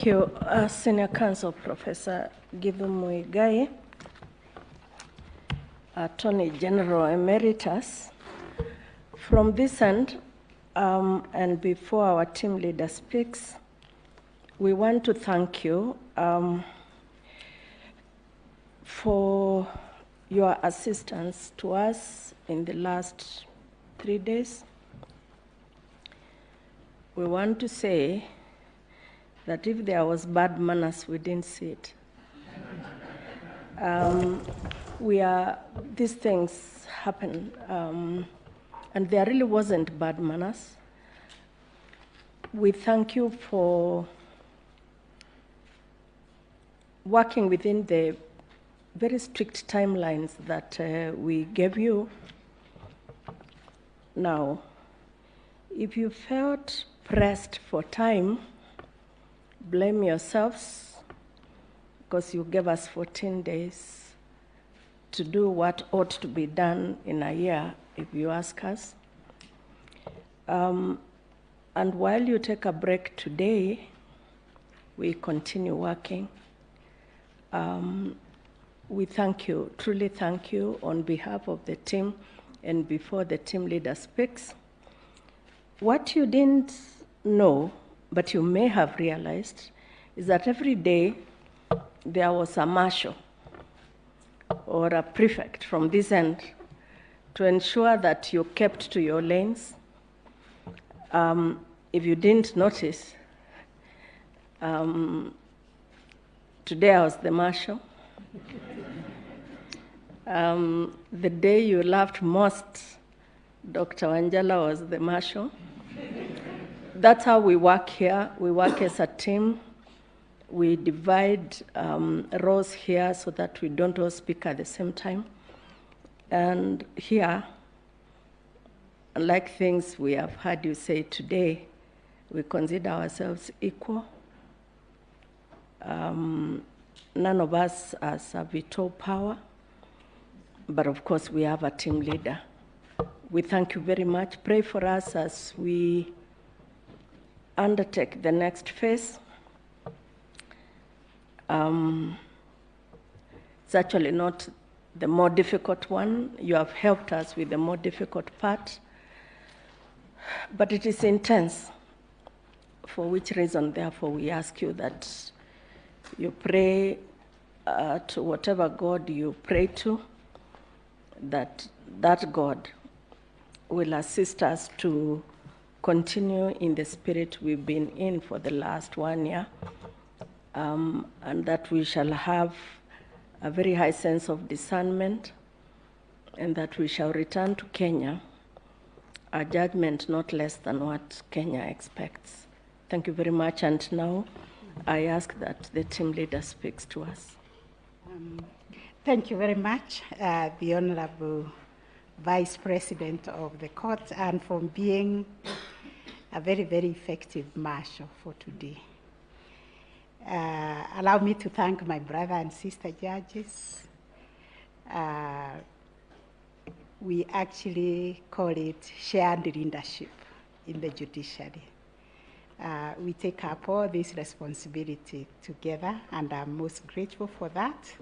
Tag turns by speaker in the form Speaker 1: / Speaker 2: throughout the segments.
Speaker 1: Thank you, Senior Counsel Professor Githu, Attorney General Emeritus. From this end, and before our team leader speaks, we want to thank you for your assistance to us in the last 3 days. We want to say that if there was bad manners, we didn't see it. These things happen, and there really wasn't bad manners. We thank you for working within the very strict timelines that we gave you. Now, if you felt pressed for time, blame yourselves, because you gave us 14 days to do what ought to be done in a year, if you ask us. And while you take a break today, we continue working. We thank you, truly thank you on behalf of the team and before the team leader speaks. What you didn't know, but you may have realized, is that every day there was a marshal or a prefect from this end to ensure that you kept to your lanes. If you didn't notice, today I was the marshal. The day you laughed most, Dr. Wanjala was the marshal. That's how we work here. We work as a team. We divide roles here so that we don't all speak at the same time. And here, unlike things we have heard you say today, we consider ourselves equal. None of us has a veto power, but of course we have a team leader. We thank you very much. Pray for us as we undertake the next phase. It's actually not the more difficult one. You have helped us with the more difficult part, but it is intense, for which reason, therefore, we ask you that you pray to whatever God you pray to, that God will assist us to continue in the spirit we've been in for the last 1 year, and that we shall have a very high sense of discernment, and that we shall return to Kenya a judgment not less than what Kenya expects. Thank you very much, and now I ask that the team leader speaks to us.
Speaker 2: Thank you very much, the Honorable Vice President of the Court, and for being a very, very effective marshal for today. Allow me to thank my brother and sister judges. We actually call it shared leadership in the judiciary. We take up all this responsibility together, and I'm most grateful for that.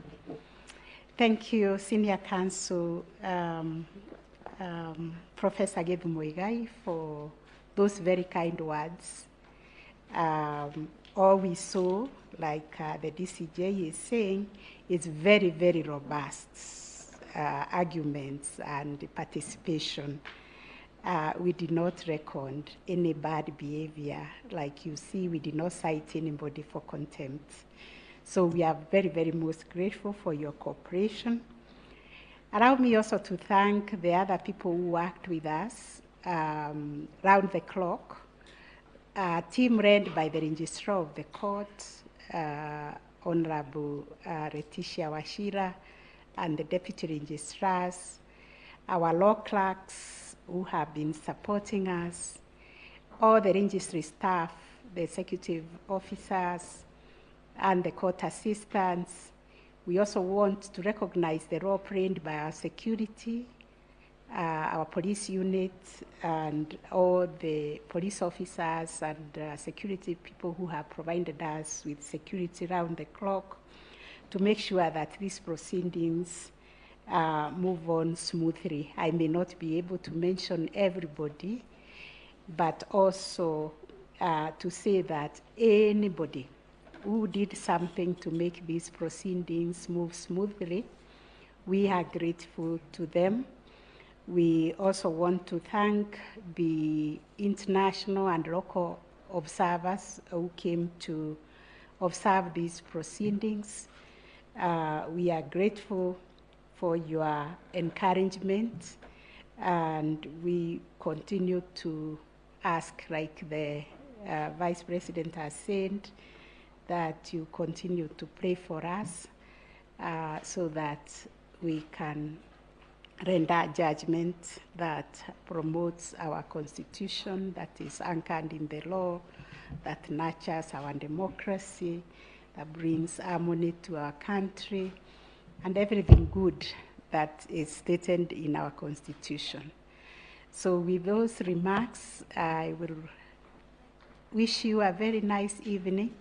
Speaker 2: Thank you, Senior Counsel Professor Githu, for those very kind words. All we saw, like the DCJ is saying, is very, very robust arguments and participation. We did not record any bad behavior. Like you see, we did not cite anybody for contempt. So we are very, very most grateful for your cooperation. Allow me also to thank the other people who worked with us round the clock. A team led by the Registrar of the Court, Honorable Letitia Washira, and the Deputy Registrars, our law clerks who have been supporting us, all the registry staff, the executive officers, and the court assistants. We also want to recognize the role played by our security, our police unit and all the police officers and security people who have provided us with security round the clock to make sure that these proceedings move on smoothly. I may not be able to mention everybody, but also to say that anybody who did something to make these proceedings move smoothly, we are grateful to them. We also want to thank the international and local observers who came to observe these proceedings. We are grateful for your encouragement, and we continue to ask, like the Vice President has said, that you continue to pray for us so that we can render judgment that promotes our Constitution, that is anchored in the law, that nurtures our democracy, that brings harmony to our country, and everything good that is stated in our Constitution. So with those remarks, I will wish you a very nice evening,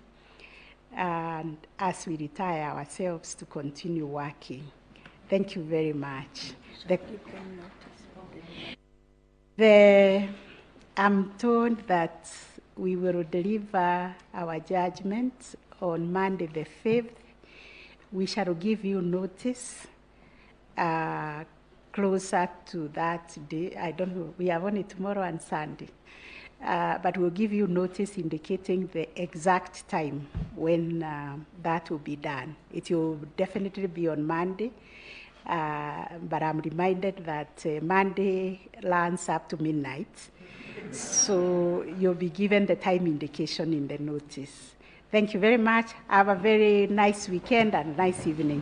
Speaker 2: and as we retire ourselves to continue working. Thank you very much. I'm told that we will deliver our judgment on Monday the 5th. We shall give you notice closer to that day. I don't know, we have only tomorrow and Sunday. But we'll give you notice indicating the exact time when that will be done. It will definitely be on Monday. But I'm reminded that Monday lands up to midnight. So you'll be given the time indication in the notice. Thank you very much. Have a very nice weekend and nice evening.